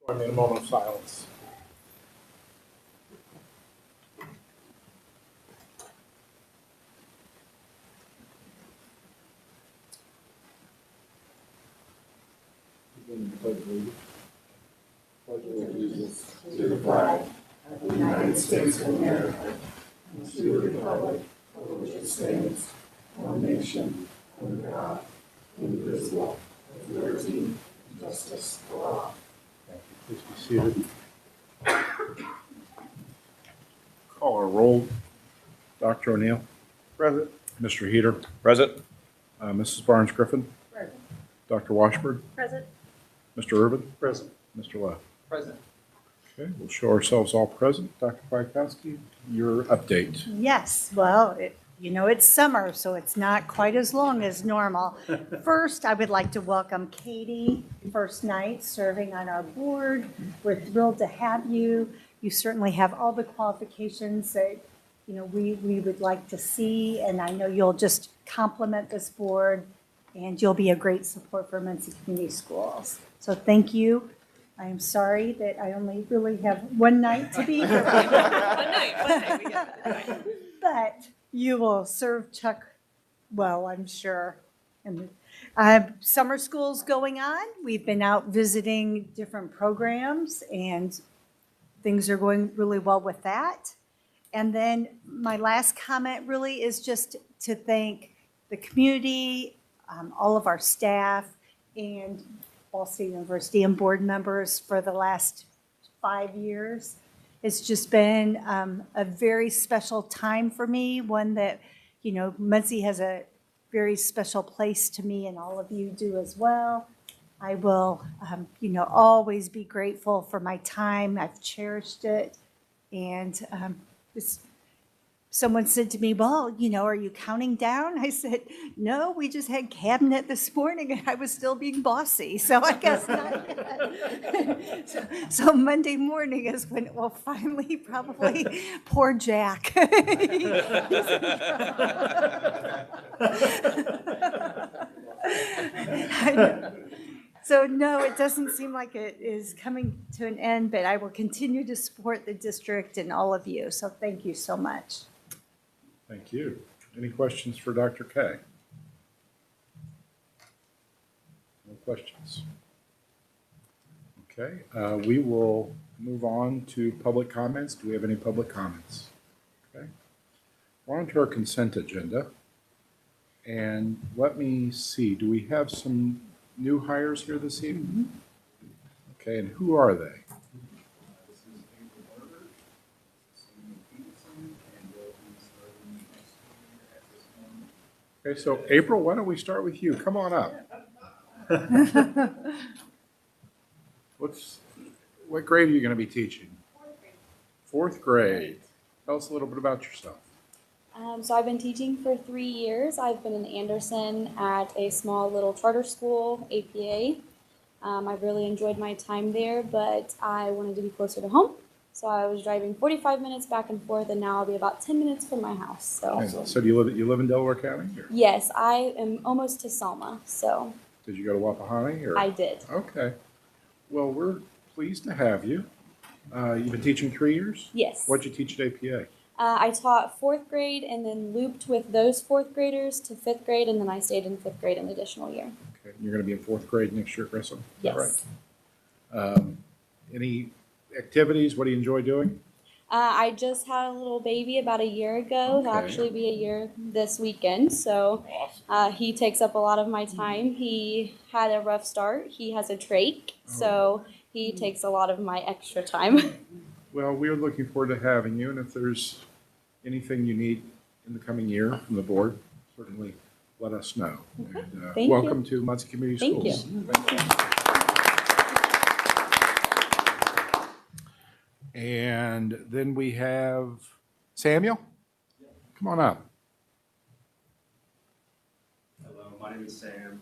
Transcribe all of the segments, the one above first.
Join me in a moment of silence. Pledge allegiance to the flag of the United States of America and to the republic for which it stands, one nation, under God, indivisible, with liberty and justice for all. Thank you. Please be seated. Call our roll. Dr. O'Neill. Present. Mr. Heater. Present. Mrs. Barnes-Griffin. Present. Dr. Washburn. Present. Mr. Irvin. Present. Mr. Leff. Present. Okay, we'll show ourselves all present. Dr. Fikowski, your update. Yes, well, it's summer, so it's not quite as long as normal. First, I would like to welcome Katie, first night serving on our board. We're thrilled to have you. You certainly have all the qualifications that, we would like to see, and I know you'll just complement this board, and you'll be a great support for Muncie Community Schools. So thank you. I am sorry that I only really have one night to be here. One night, we get that. But you will serve Chuck well, I'm sure. And summer school's going on. We've been out visiting different programs, and things are going really well with that. And then my last comment really is just to thank the community, all of our staff, and Ball State University and board members for the last 5 years. It's just been a very special time for me, one that, Muncie has a very special place to me, and all of you do as well. I will, always be grateful for my time. I've cherished it. And someone said to me, well, are you counting down? I said, no, we just had cabinet this morning and I was still being bossy. So I guess not yet. So Monday morning is when it will finally probably, poor Jack. So no, it doesn't seem like it is coming to an end, but I will continue to support the district and all of you. So thank you so much. Thank you. Any questions for Dr. K? No questions. Okay, we will move on to public comments. Do we have any public comments? Okay. We're on to our consent agenda. And let me see, do we have some new hires here this evening? Okay, and who are they? Okay, so April, why don't we start with you? Come on up. What grade are you going to be teaching? Fourth grade. Tell us a little bit about yourself. So I've been teaching for 3 years. I've been in Anderson at a small little charter school, APA. I've really enjoyed my time there, but I wanted to be closer to home. So I was driving 45 minutes back and forth, and now I'll be about 10 minutes from my house. So do you live in Delaware County? Or? Yes, I am almost to Selma. So Did you go to Wapahani? Or? I did. Okay. Well, we're pleased to have you. You've been teaching 3 years? Yes. What'd you teach at APA? I taught 4th grade and then looped with those 4th graders to 5th grade, and then I stayed in 5th grade an additional year. Okay. You're going to be in 4th grade next year at Grissom? Yes. Right. Any activities? What do you enjoy doing? I just had a little baby about a year ago. It'll Okay. actually be a year this weekend. So he takes up a lot of my time. He had a rough start. He has a trach, so he takes a lot of my extra time. Well, we're looking forward to having you, and if there's anything you need in the coming year from the board, certainly let us know. Okay. And, Thank welcome you. to Muncie Community Thank Schools. you. Thank you. And then we have Samuel. Come on up. Hello, my name is Sam.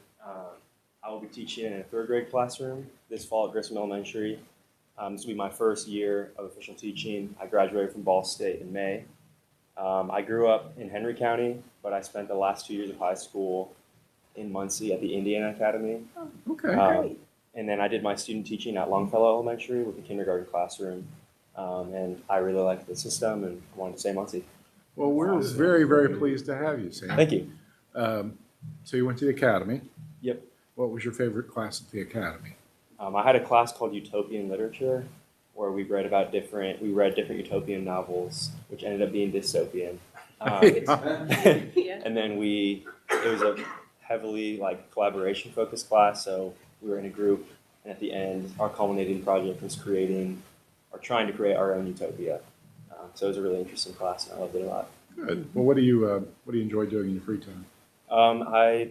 I will be teaching in a 3rd grade classroom this fall at Grissom Elementary. This will be my first year of official teaching. I graduated from Ball State in May. I grew up in Henry County, but I spent the last 2 years of high school in Muncie at the Indiana Academy. Okay. Great. And then I did my student teaching at Longfellow Elementary with the kindergarten classroom. And I really liked the system and wanted to stay in Muncie. Well, we're very, very pleased to have you, Sam. Thank you. So you went to the academy. Yep. What was your favorite class at the academy? I had a class called Utopian Literature where we read different utopian novels, which ended up being dystopian. Yeah. And then it was a heavily like collaboration focused class. So we were in a group, and at the end, our culminating project was trying to create our own utopia. So it was a really interesting class, and I loved it a lot. Good. Well, what do you enjoy doing in your free time? I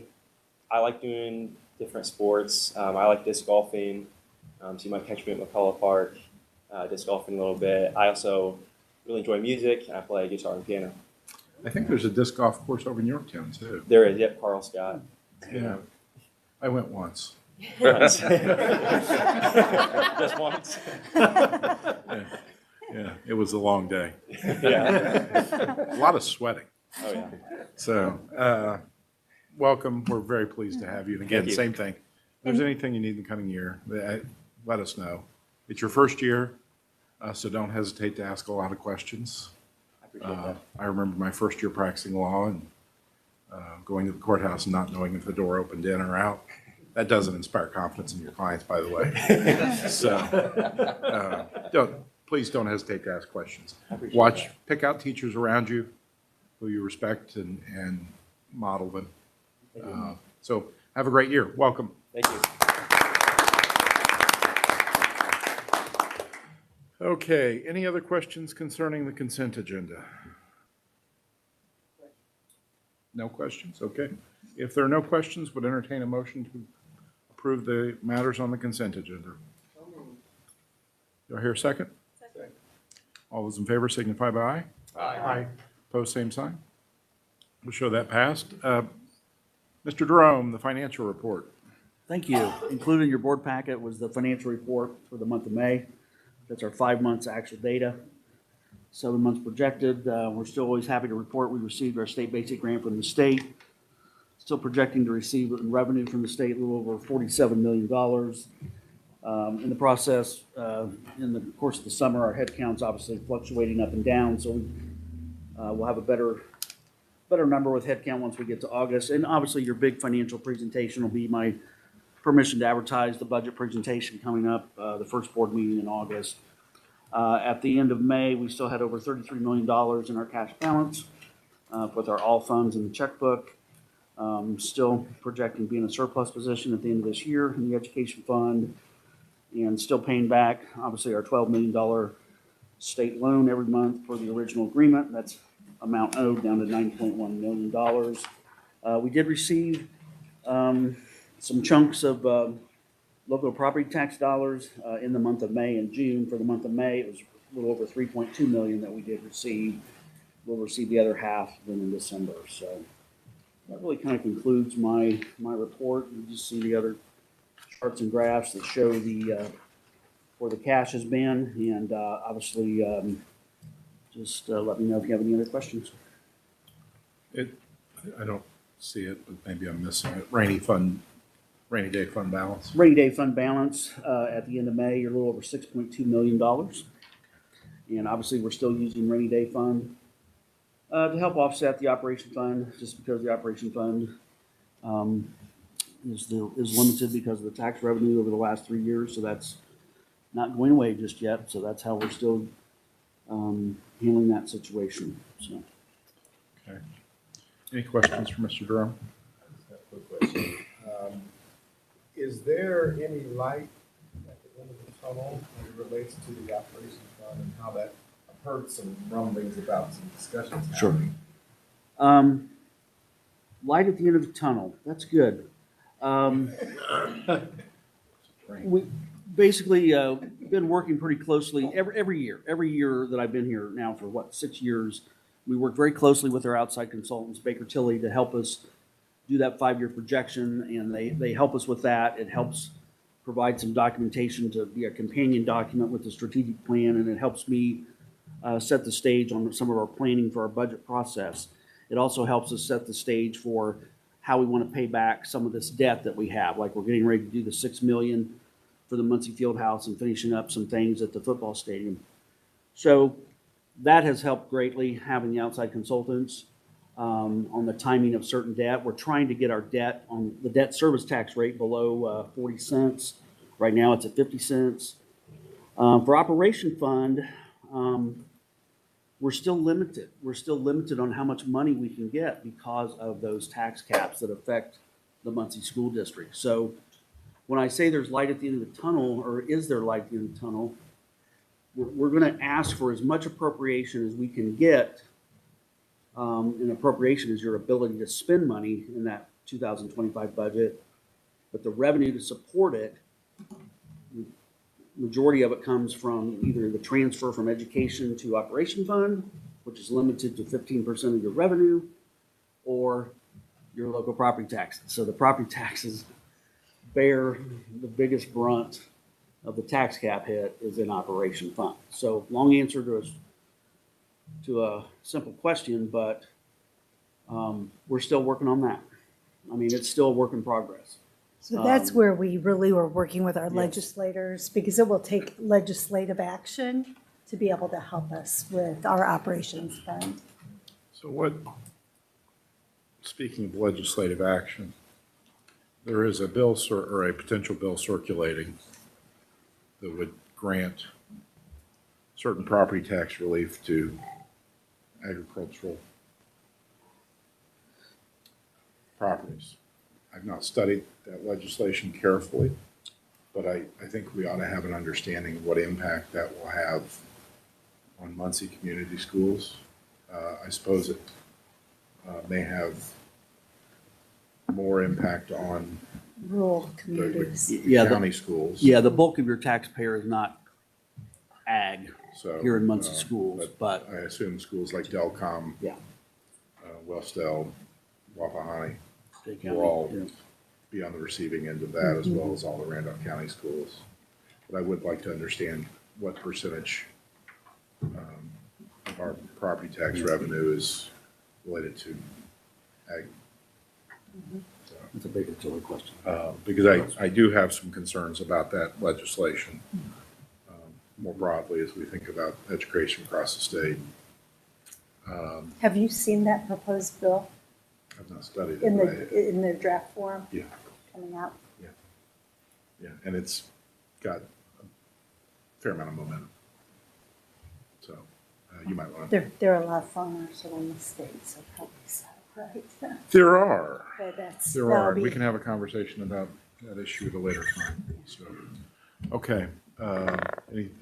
like doing different sports. I like disc golfing. So you might catch me at McCullough Park, disc golfing a little bit. I also really enjoy music, and I play guitar and piano. I think there's a disc golf course over in Yorktown too. There is, yep, Carl Scott. Yeah. I went once. Nice. Just once. Yeah, it was a long day. Yeah. A lot of sweating. Oh yeah. So, welcome. We're very pleased to have you. And again, Thank you. same thing. If there's anything you need in the coming year, let us know. It's your first year, so don't hesitate to ask a lot of questions. I appreciate that. I remember my first year practicing law and going to the courthouse and not knowing if the door opened in or out. That doesn't inspire confidence in your clients, by the way. So, please don't hesitate to ask questions. I appreciate that. Pick out teachers around you who you respect and model them. So have a great year. Welcome. Thank you. Okay, any other questions concerning the consent agenda? No questions? Okay. If there are no questions, would entertain a motion to approve the matters on the consent agenda. Do I hear a second? Second. All those in favor signify by aye. Aye. Opposed, same sign. We'll show that passed. Mr. Jerome, the financial report. Thank you. Included in your board packet was the financial report for the month of May. That's our 5 months actual data, 7 months projected. We're still always happy to report we received our state basic grant from the state. Still projecting to receive in revenue from the state a little over $47 million. In the process, in the course of the summer, our head count's obviously fluctuating up and down, so we'll have a better number with head count once we get to August. And obviously, your big financial presentation will be my permission to advertise the budget presentation coming up, the first board meeting in August. At the end of May, we still had over $33 million in our cash balance with our all funds in the checkbook. Still projecting being a surplus position at the end of this year in the education fund, and still paying back, obviously, our $12 million state loan every month for the original agreement. That's amount owed down to $9.1 million. We did receive some chunks of local property tax dollars in the month of May and June. For the month of May, it was a little over $3.2 million that we did receive. We'll receive the other half then in December. So that really kind of concludes my report. You just see the other charts and graphs that show where the cash has been, and obviously just let me know if you have any other questions. I don't see it, but maybe I'm missing it. Rainy day fund balance. Rainy day fund balance at the end of May, you're a little over $6.2 million. And obviously, we're still using rainy day fund to help offset the operation fund, just because the operation fund is limited because of the tax revenue over the last 3 years. So that's not going away just yet. So that's how we're still handling that situation. So. Okay. Any questions for Mr. Jerome? Quick question. Is there any light at the end of the tunnel when it relates to the operation fund and how that, I've heard some rumblings about some discussions Sure. happening. Light at the end of the tunnel. That's good. We basically been working pretty closely every year that I've been here now for 6 years. We work very closely with our outside consultants, Baker Tilly, to help us do that 5-year projection, and they help us with that. It helps provide some documentation to be a companion document with the strategic plan, and it helps me set the stage on some of our planning for our budget process. It also helps us set the stage for how we want to pay back some of this debt that we have. Like, we're getting ready to do the $6 million for the Muncie Fieldhouse and finishing up some things at the football stadium. So that has helped greatly, having the outside consultants on the timing of certain debt. We're trying to get our debt on the debt service tax rate below 40 cents. Right now it's at 50 cents. For operation fund, we're still limited. We're still limited on how much money we can get because of those tax caps that affect the Muncie School District. So when I say there's light at the end of the tunnel, or is there light at the end of the tunnel, we're going to ask for as much appropriation as we can get. An appropriation is your ability to spend money in that 2025 budget, but the revenue to support it, majority of it comes from either the transfer from education to operation fund, which is limited to 15% of your revenue, or your local property taxes. So the property taxes bear the biggest brunt of the tax cap hit is in operation fund. So long answer to a simple question, but we're still working on that. I mean, it's still a work in progress. So that's where we really were working with our Yes. legislators, because it will take legislative action to be able to help us with our operations fund. So what, speaking of legislative action, there is a bill or a potential bill circulating that would grant certain property tax relief to agricultural properties. I've not studied that legislation carefully, but I think we ought to have an understanding of what impact that will have on Muncie community schools. I suppose it may have more impact on Rural the communities. Yeah, county schools. Yeah, the bulk of your taxpayer is not ag So, here in Muncie schools, but I assume schools like Delcom, yeah. Westell, Wapahani State County, will all yeah. be on the receiving end of that, as well as all the Randolph County schools. But I would like to understand what percentage of our property tax revenue is related to ag. So, It's a big, it's a big question. because I do have some concerns about that legislation, more broadly as we think about education across the state. Have you seen that proposed bill I've not studied in it, but in the draft form yeah, coming out? yeah, and it's got a fair amount of momentum. So you might want to. There are a lot of farmers around the state, so probably so, right? There are. But that's, There that'll are. be. We can have a conversation about that issue at a later time. So, okay.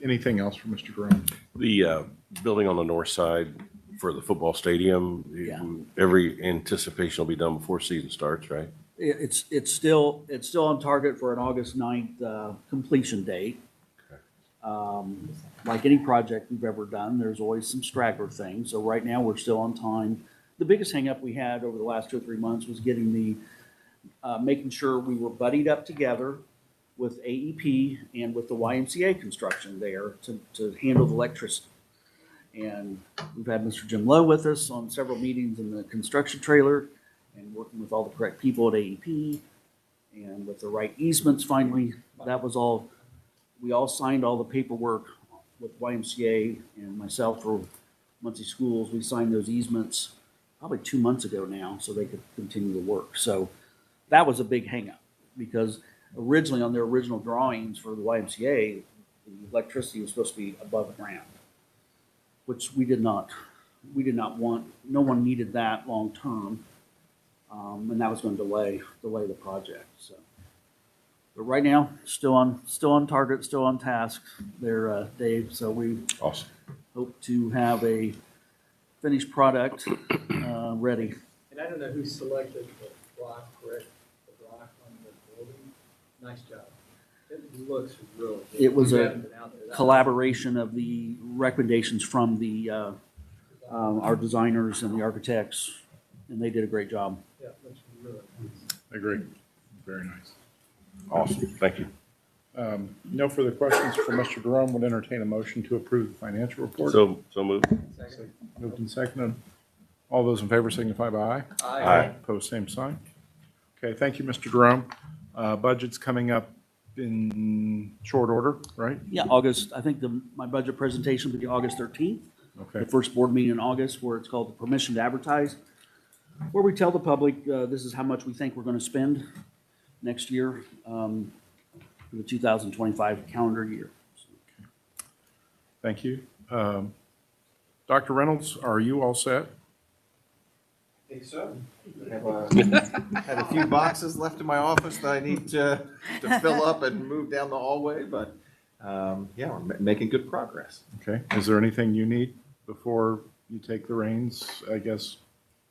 Anything else for Mr. Jerome? The building on the north side for the football stadium, Yeah. every anticipation will be done before season starts, right? It's still on target for an August 9th completion date. Like any project we've ever done, there's always some straggler things. So right now, we're still on time. The biggest hangup we had over the last 2 or 3 months was getting making sure we were buddied up together with AEP and with the YMCA construction there to handle the electricity. And we've had Mr. Jim Lowe with us on several meetings in the construction trailer and working with all the correct people at AEP and with the right easements finally. That was all, we all signed all the paperwork with YMCA and myself for Muncie Schools. We signed those easements probably 2 months ago now so they could continue to work. So that was a big hangup because originally on their original drawings for the YMCA, the electricity was supposed to be above ground, which we did not want. No one needed that long term, and that was going to delay the project. So, but right now, still on target, still on task there, Dave. So we Awesome. hope to have a finished product ready. And I don't know who selected the block, correct, the block on the building. Nice job. It looks really good. It was You a haven't been out there. collaboration of the recommendations from our designers and the architects, and they did a great job. Yeah, it looks really nice. I agree. Very nice. Awesome. Thank you. No further questions for Mr. Jerome. Would entertain a motion to approve the financial report. So moved. Second. Moved and seconded. All those in favor signify by aye. Aye. Opposed, same sign. Okay, thank you, Mr. Jerome. Budget's coming up in short order, right? Yeah, August, I think my budget presentation will be August 13th. Okay. The first board meeting in August, where it's called the permission to advertise, where we tell the public, this is how much we think we're going to spend next year, for the 2025 calendar year. Thank you. Dr. Reynolds, are you all set? I think so. Have a few boxes left in my office that I need to fill up and move down the hallway, but yeah, we're making good progress. Okay. Is there anything you need before you take the reins, I guess,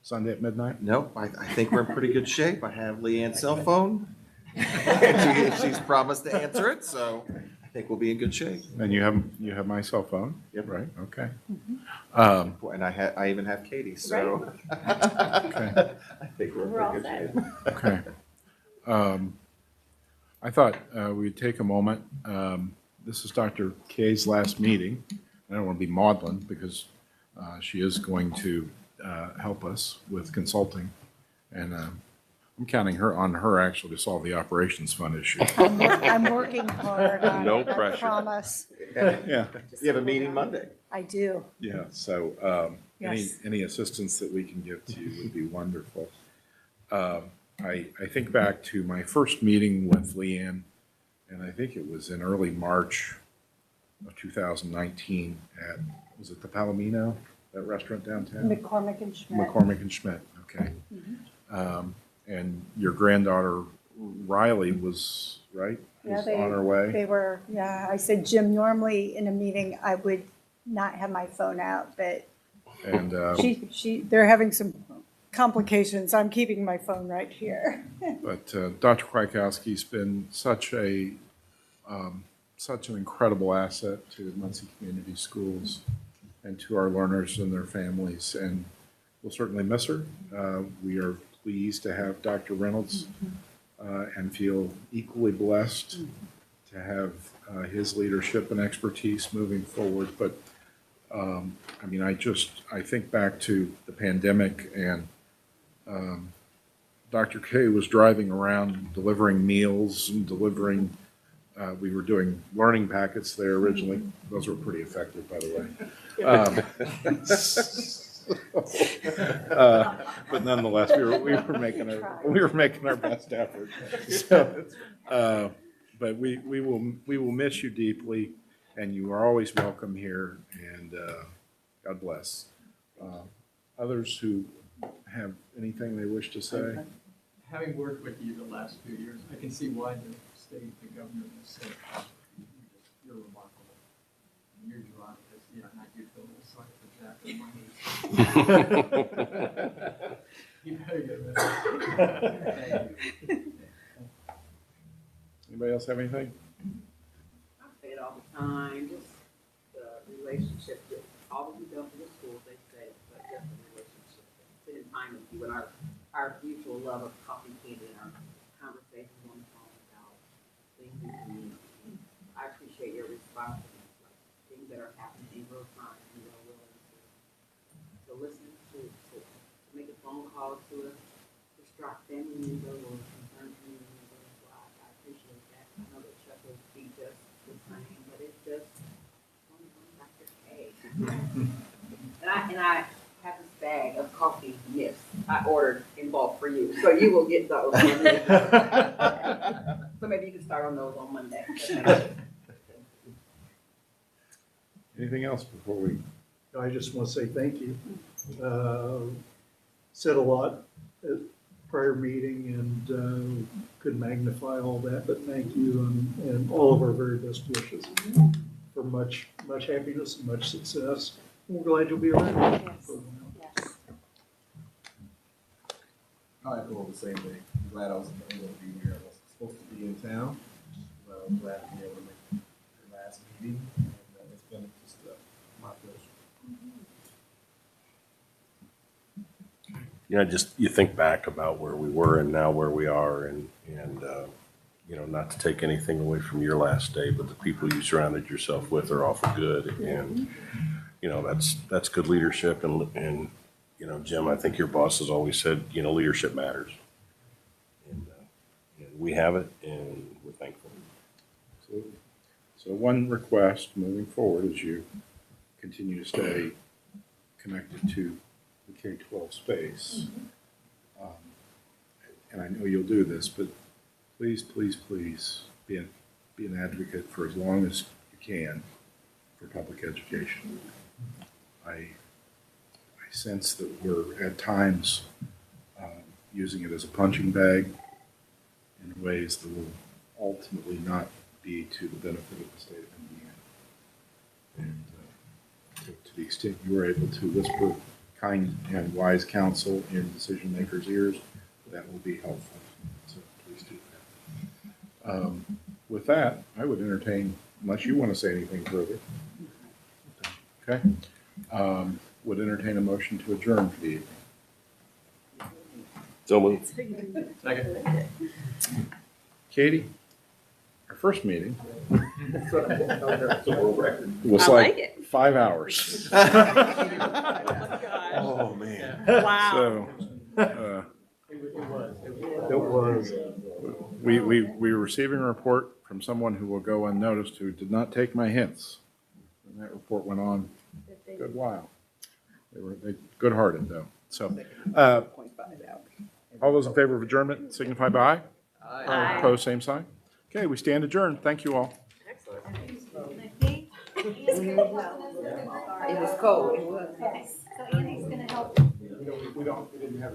Sunday at midnight? Nope, I think we're in pretty good shape. I have Leanne's cell phone. She's promised to answer it, so I think we'll be in good shape. And you have my cell phone? Yep. Right, okay. And I even have Katie's, so Okay, I think we're We're all in pretty good set. shape. okay. I thought we'd take a moment. This is Dr. Kay's last meeting. I don't want to be maudlin because she is going to help us with consulting. And I'm counting on her actually to solve the operations fund issue. I'm working hard on No it, I pressure. promise. Yeah, You have a meeting Monday. I do. yeah. So Yes. any assistance that we can give to you would be wonderful. I think back to my first meeting with Leanne, and I think it was in early March of 2019 at, was it the Palomino, that restaurant downtown? McCormick and Schmidt. McCormick and Schmidt, okay. And your granddaughter Riley was, right? Yeah, Was on her way? They were, yeah, I said, Jim, normally in a meeting, I would not have my phone out, but And they're having some complications. I'm keeping my phone right here. but Dr. Kwiatkowski's been such an incredible asset to Muncie Community Schools and to our learners and their families, and we'll certainly miss her. We are pleased to have Dr. Reynolds and feel equally blessed to have his leadership and expertise moving forward. But I mean, I think back to the pandemic, and Dr. K was driving around delivering meals and delivering, we were doing learning packets there originally. Those were pretty effective, by the way. But nonetheless, we were making our best effort. So, but we will miss you deeply, and you are always welcome here, and God bless. Others who have anything they wish to say? Having worked with you the last few years, I can see why the state, the governor has said, you're remarkable. You're drawn to this, yeah, not you feel a little sorry for Jack and money. You better get rid of it. Anybody else have anything? I say it all the time, just the relationship with all of you done for the schools, they say, but just the relationship, spending time with you and our mutual love of coffee, candy, and our conversations on the phone about things in the community. I appreciate your responsiveness, like things that are happening in real time, and you're willing to listen to make a phone call to a distraught family member or concerned family member. So I appreciate that. I know that Chuck will be just the same, but it's just Dr. K. And I have this bag of coffee nibs I ordered in bulk for you, so you will get those. So maybe you can start on those on Monday. Anything else before we? I just want to say thank you. Said a lot at prior meeting and could magnify all that, but thank you and all of our very best wishes for much happiness and much success. We're glad you'll be around. Yes. Yes. I feel the same thing. I'm glad I was able to be here. I was supposed to be in town, but I'm glad to be able to make the last meeting. And it's been just my pleasure. You know, just you think back about where we were and now where we are, and you know, not to take anything away from your last day, but the people you surrounded yourself with are awful good, and you know, that's good leadership, and you know, Jim, I think your boss has always said, you know, leadership matters, and we have it, and we're thankful. Absolutely. So one request moving forward as you continue to stay connected to the K-12 space. Um, And I know you'll do this, but please, please, please be an advocate for as long as you can for public education. I sense that we're at times using it as a punching bag in ways that will ultimately not be to the benefit of the state of Indiana. And to the extent you are able to whisper kind and wise counsel in decision makers' ears, that will be helpful. So please do that. With that, I would entertain, unless you want to say anything further. Okay. Would entertain a motion to adjourn for the evening. So moved. Second. Katie, our first meeting was I like it. 5 hours. Oh, man. So, It was. we were receiving a report from someone who will go unnoticed who did not take my hints. And that report went on a good while. They good-hearted though. So, all those in favor of adjournment signify by aye. Aye. Opposed, same sign. Okay, we stand adjourned. Thank you all. It was cold. It was. So Andy's gonna help. We didn't have